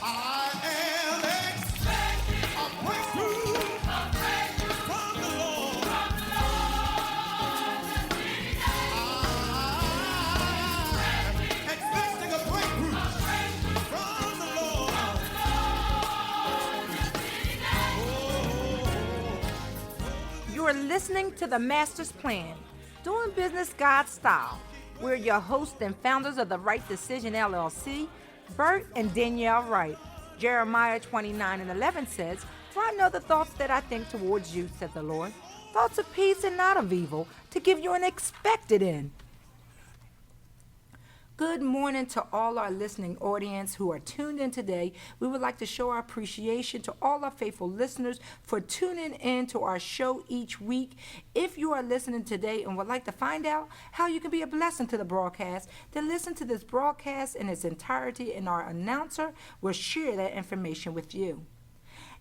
I am expecting a breakthrough from the Lord. I'm expecting a breakthrough from the Lord. You are listening to The Master's Plan, doing business God's style. We're your hosts and founders of The Right Decision LLC, Bert and Danielle Wright. Jeremiah 29:11 says, "For I know the thoughts that I think towards you, said the Lord, thoughts of peace and not of evil, to give you an expected end." Good morning to all our listening audience who are tuned in today. We would like to show our appreciation to all our faithful listeners for tuning in to our show each week. If you are listening today and would like to find out how you can be a blessing to the broadcast, then listen to this broadcast in its entirety, and our announcer will share that information with you.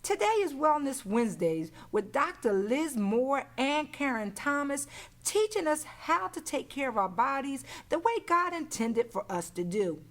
Today is Wellness Wednesdays with Dr. Liz Moore and Karen Thomas teaching us how to take care of our bodies the way God intended for us to do.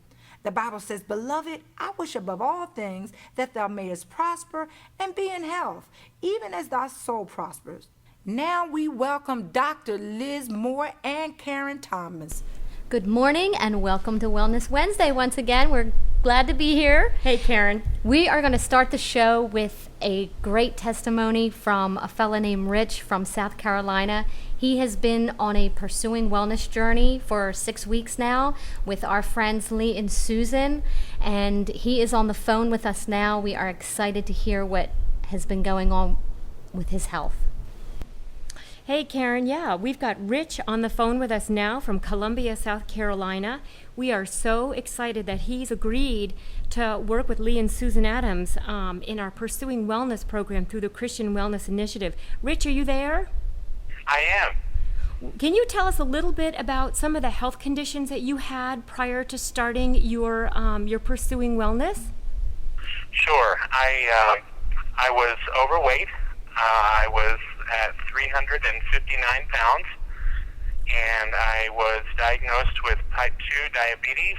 The Bible says, "Beloved, I wish above all things that thou mayest prosper and be in health, even as thy soul prospers." Now we welcome Dr. Liz Moore and Karen Thomas. Good morning and welcome to Wellness Wednesday once again. We're glad to be here. Hey, Karen. We are going to start the show with a great testimony from a fella named Rich from South Carolina. He has been on a pursuing wellness journey for 6 weeks now with our friends Lee and Susan, and he is on the phone with us now. We are excited to hear what has been going on with his health. Hey, Karen. Yeah, we've got Rich on the phone with us now from Columbia, South Carolina. We are so excited that he's agreed to work with Lee and Susan Adams in our Pursuing Wellness program through the Christian Wellness Initiative. Rich, are you there? I am. Can you tell us a little bit about some of the health conditions that you had prior to starting your Pursuing Wellness? Sure. I was overweight. I was at 359 pounds, and I was diagnosed with type 2 diabetes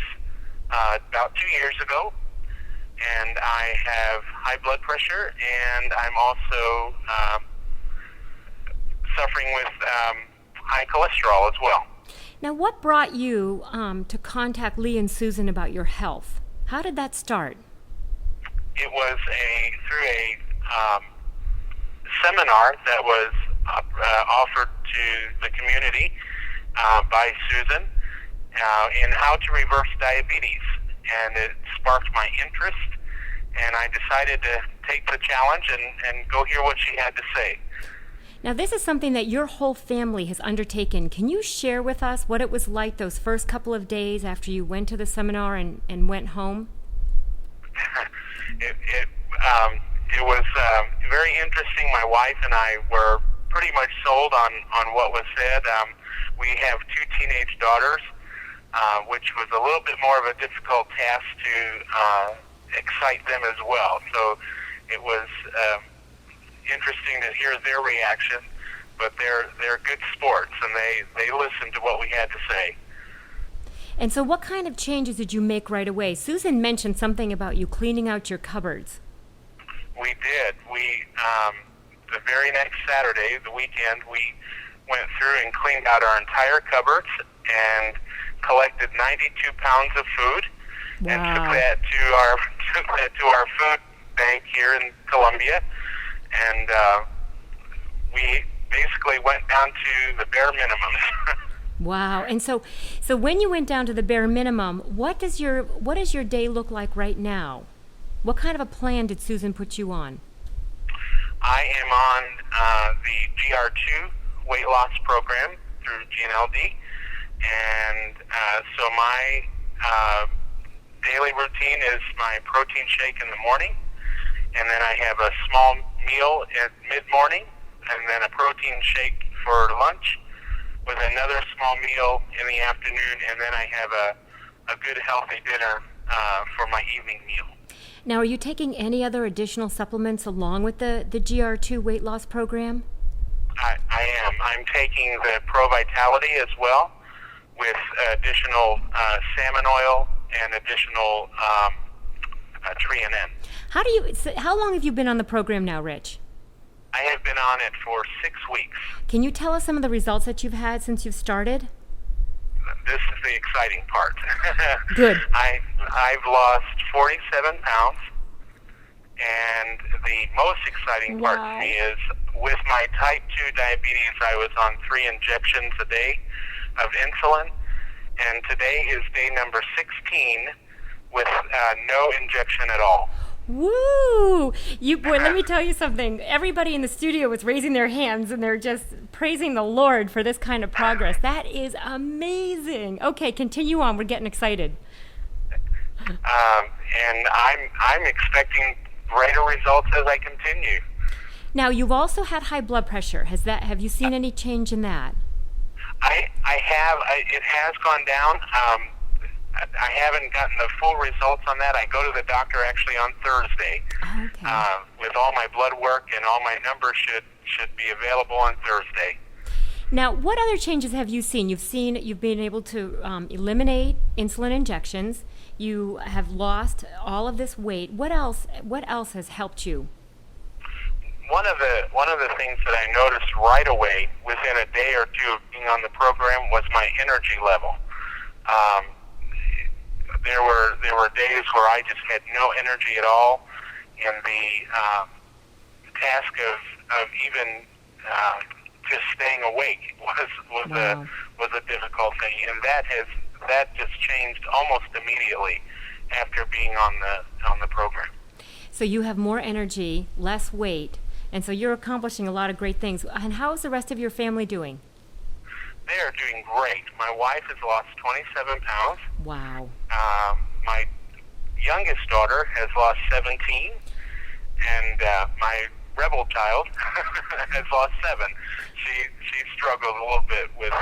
about 2 years ago, and I have high blood pressure, and I'm also suffering with high cholesterol as well. Now, what brought you to contact Lee and Susan about your health? How did that start? It was through a seminar that was offered to the community by Susan in how to reverse diabetes, and it sparked my interest, and I decided to take the challenge and go hear what she had to say. Now, this is something that your whole family has undertaken. Can you share with us what it was like those first couple of days after you went to the seminar and went home? It was very interesting. My wife and I were pretty much sold on what was said. We have 2 teenage daughters, which was a little bit more of a difficult task to excite them as well. So it was interesting to hear their reaction, but they're good sports, and they listened to what we had to say. And so what kind of changes did you make right away? Susan mentioned something about you cleaning out your cupboards. We did. The very next Saturday, the weekend, we went through and cleaned out our entire cupboards and collected 92 pounds of food. Wow. And took that to our food bank here in Columbia, and we basically went down to the bare minimum. Wow. And so when you went down to the bare minimum, what does your day look like right now? What kind of a plan did Susan put you on? I am on the GR2 weight loss program through GNLD, and so my daily routine is my protein shake in the morning, and then I have a small meal at mid-morning, and then a protein shake for lunch, with another small meal in the afternoon, and then I have a good healthy dinner for my evening meal. Now, are you taking any other additional supplements along with the GR2 weight loss program? I am. I'm taking the Pro Vitality as well, with additional salmon oil and additional Trianen. How long have you been on the program now, Rich? I have been on it for 6 weeks. Can you tell us some of the results that you've had since you've started? This is the exciting part. Good. I've lost 47 pounds, and the most exciting part to me is with my type 2 diabetes, I was on 3 injections a day of insulin, and today is day number 16 with no injection at all. Woo! Boy, let me tell you something. Everybody in the studio was raising their hands and they're just praising the Lord for this kind of progress. That is amazing. Okay, continue on. We're getting excited. And I'm expecting greater results as I continue. Now, you've also had high blood pressure. Have you seen any change in that? I have. It has gone down. I haven't gotten the full results on that. I go to the doctor actually on Thursday. Okay. With all my blood work, and all my numbers should be available on Thursday. Now, what other changes have you seen? You've been able to eliminate insulin injections. You have lost all of this weight. What else has helped you? One of the things that I noticed right away within a day or two of being on the program was my energy level. There were days where I just had no energy at all, and the task of even just staying awake was a difficult thing, and that just changed almost immediately after being on the program. So you have more energy, less weight, and so you're accomplishing a lot of great things. And how is the rest of your family doing? They are doing great. My wife has lost 27 pounds. Wow. My youngest daughter has lost 17, and my rebel child has lost 7. She struggled a little bit with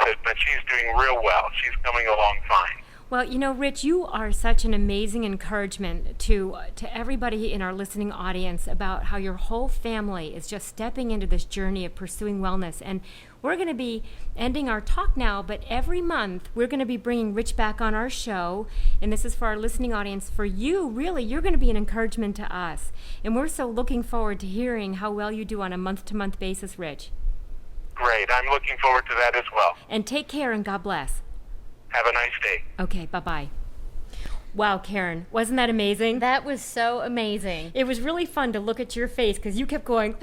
it, but she's doing real well. She's coming along fine. Well, Rich, you are such an amazing encouragement to everybody in our listening audience about how your whole family is just stepping into this journey of pursuing wellness. And we're going to be ending our talk now, but every month we're going to be bringing Rich back on our show. And this is for our listening audience. For you, really, you're going to be an encouragement to us. And we're so looking forward to hearing how well you do on a month-to-month basis, Rich. Great. I'm looking forward to that as well. And take care and God bless. Have a nice day. Okay, bye-bye. Wow, Karen, wasn't that amazing? That was so amazing. It was really fun to look at your face because you kept going.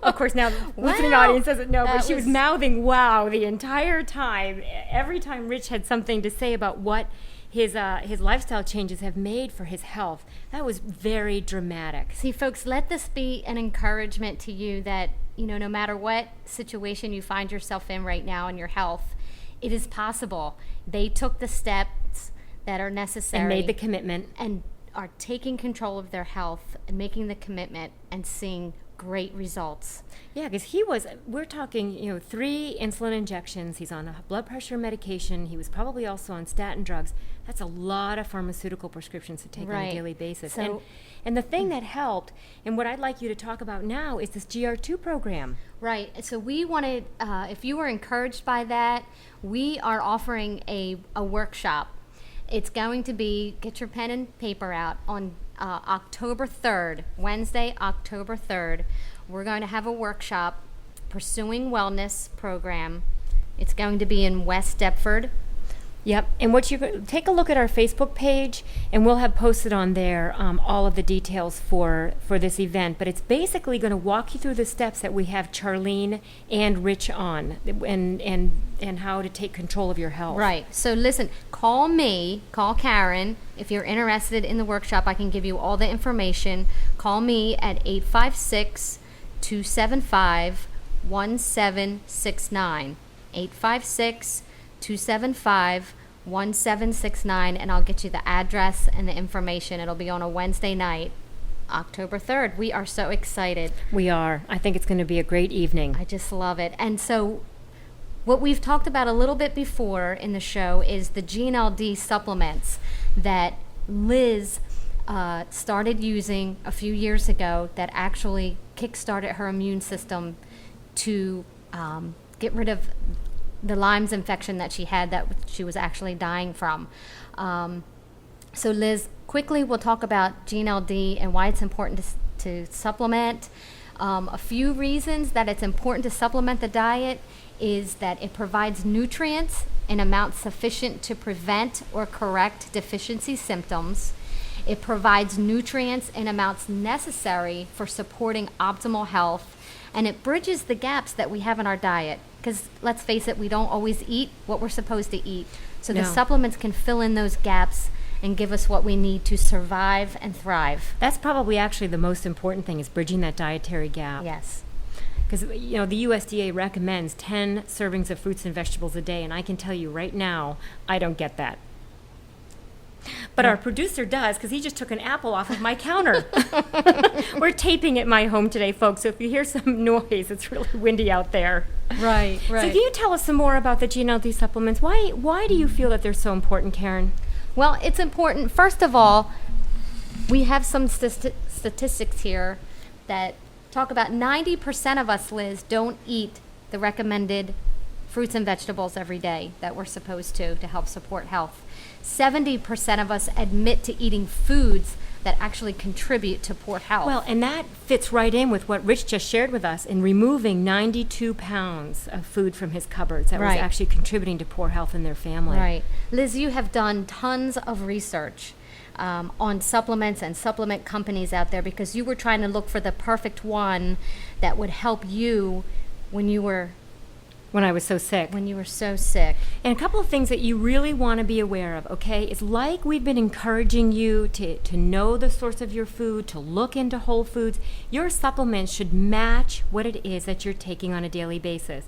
Of course, now the Wow. listening audience doesn't know, but That she was was- mouthing "wow" the entire time. Every time Rich had something to say about what his lifestyle changes have made for his health, that was very dramatic. See, folks, let this be an encouragement to you that, no matter what situation you find yourself in right now in your health, it is possible. They took the steps that are necessary And made the commitment. and are taking control of their health and making the commitment and seeing great results. Yeah, because we're talking, 3 insulin injections. He's on a blood pressure medication. He was probably also on statin drugs. That's a lot of pharmaceutical prescriptions to take on a Right. daily basis. So- and the thing that helped, and what I'd like you to talk about now, is this GR2 program. Right. So we wanted, if you were encouraged by that, we are offering a workshop. It's going to be, get your pen and paper out, on October 3rd, Wednesday, October 3rd. We're going to have a workshop, Pursuing Wellness program. It's going to be in West Deptford. Yep, and take a look at our Facebook page, and we'll have posted on there all of the details for this event. But it's basically going to walk you through the steps that we have Charlene and Rich on, and how to take control of your health. Right. So listen, call Karen. If you're interested in the workshop, I can give you all the information. Call me at 856-275-1769. 856-275-1769, and I'll get you the address and the information. It'll be on a Wednesday night, October 3rd. We are so excited. We are. I think it's going to be a great evening. I just love it. And so what we've talked about a little bit before in the show is the GNLD supplements that Liz started using a few years ago that actually kickstarted her immune system to get rid of the Lyme's infection that she had, that she was actually dying from. So Liz, quickly we'll talk about GNLD and why it's important to supplement. A few reasons that it's important to supplement the diet is that it provides nutrients in amounts sufficient to prevent or correct deficiency symptoms. It provides nutrients in amounts necessary for supporting optimal health, and it bridges the gaps that we have in our diet. Because let's face it, we don't always eat what we're supposed to eat. So the No. supplements can fill in those gaps and give us what we need to survive and thrive. That's probably actually the most important thing, is bridging that dietary gap. Yes. Because, you know, the USDA recommends 10 servings of fruits and vegetables a day, and I can tell you right now, I don't get that. But our producer does, because he just took an apple off of my counter. We're taping at my home today, folks, so if you hear some noise, it's really windy out there. Right, So can you tell us some more about the GNLD supplements? Why do you feel that they're so important, Karen? Well, it's important. First of all, we have some statistics here that talk about 90% of us, Liz, don't eat the recommended fruits and vegetables every day that we're supposed to help support health. 70% of us admit to eating foods that actually contribute to poor health. Well, and that fits right in with what Rich just shared with us in removing 92 pounds of food from his cupboards that was Right. actually contributing to poor health in their family. Right. Liz, you have done tons of research on supplements and supplement companies out there because you were trying to look for the perfect one that would help you when you were When I was so sick. so sick. And a couple of things that you really want to be aware of, okay? It's like we've been encouraging you to know the source of your food, to look into whole foods. Your supplements should match what it is that you're taking on a daily basis.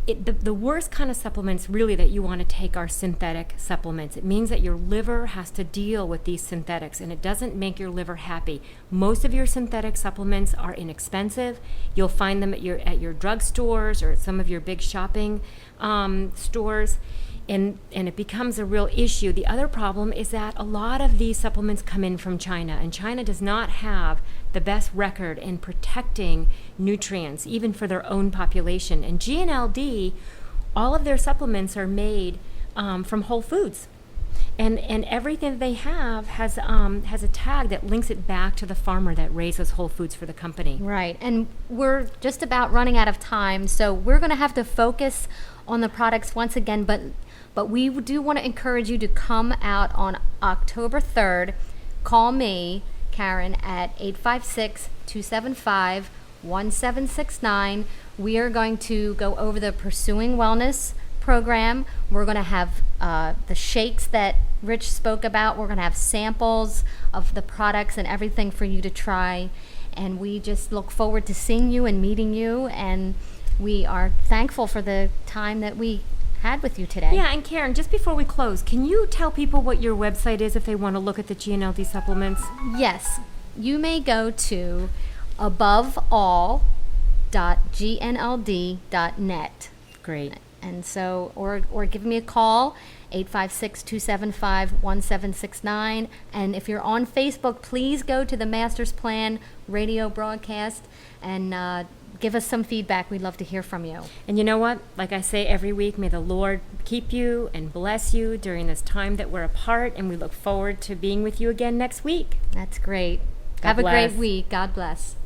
The worst kind of supplements really that you want to take are synthetic supplements. It means that your liver has to deal with these synthetics, and it doesn't make your liver happy. Most of your synthetic supplements are inexpensive. You'll find them at your drugstores or at some of your big shopping stores, and it becomes a real issue. The other problem is that a lot of these supplements come in from China, and China does not have the best record in protecting nutrients, even for their own population. And GNLD, all of their supplements are made from whole foods. And everything they have has a tag that links it back to the farmer that raises whole foods for the company. Right. And we're just about running out of time, so we're going to have to focus on the products once again, but we do want to encourage you to come out on October 3rd. Call me, Karen, at 856-275-1769. We are going to go over the Pursuing Wellness program. We're going to have the shakes that Rich spoke about. We're going to have samples of the products and everything for you to try. And we just look forward to seeing you and meeting you. And we are thankful for the time that we had with you today. Yeah, and Karen, just before we close, can you tell people what your website is if they want to look at the GNLD supplements? Yes, you may go to aboveall.gnld.net. Great. And so, or give me a call, 856-275-1769. And if you're on Facebook, please go to the Master's Plan radio broadcast and give us some feedback. We'd love to hear from you. And you know what? Like I say every week, may the Lord keep you and bless you during this time that we're apart, and we look forward to being with you again next week. That's great. God Have a bless. great week. God bless.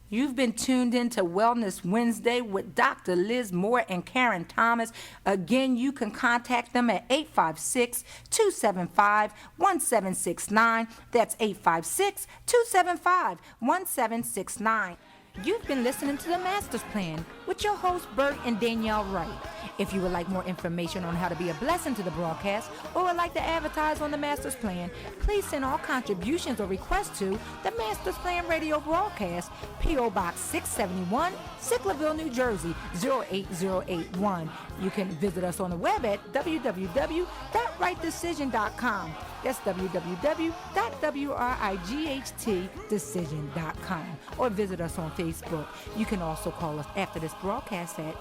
You've been tuned in to Wellness Wednesday with Dr. Liz Moore and Karen Thomas. Again, you can contact them at 856-275-1769. That's 856-275-1769. You've been listening to The Master's Plan with your hosts, Bert and Danielle Wright. If you would like more information on how to be a blessing to the broadcast or would like to advertise on The Master's Plan, please send all contributions or requests to The Master's Plan Radio Broadcast, P.O. Box 671, Sicklerville, New Jersey, 08081. You can visit us on the web at www.rightdecision.com. That's www.wrightdecision.com. Or visit us on Facebook. You can also call us after this broadcast at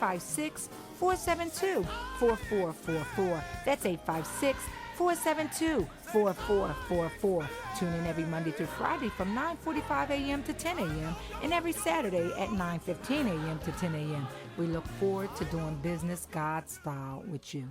856-472-4444. That's 856-472-4444. Tune in every Monday through Friday from 9:45 a.m. to 10 a.m. and every Saturday at 9:15 a.m. to 10 a.m. We look forward to doing business God's style with you.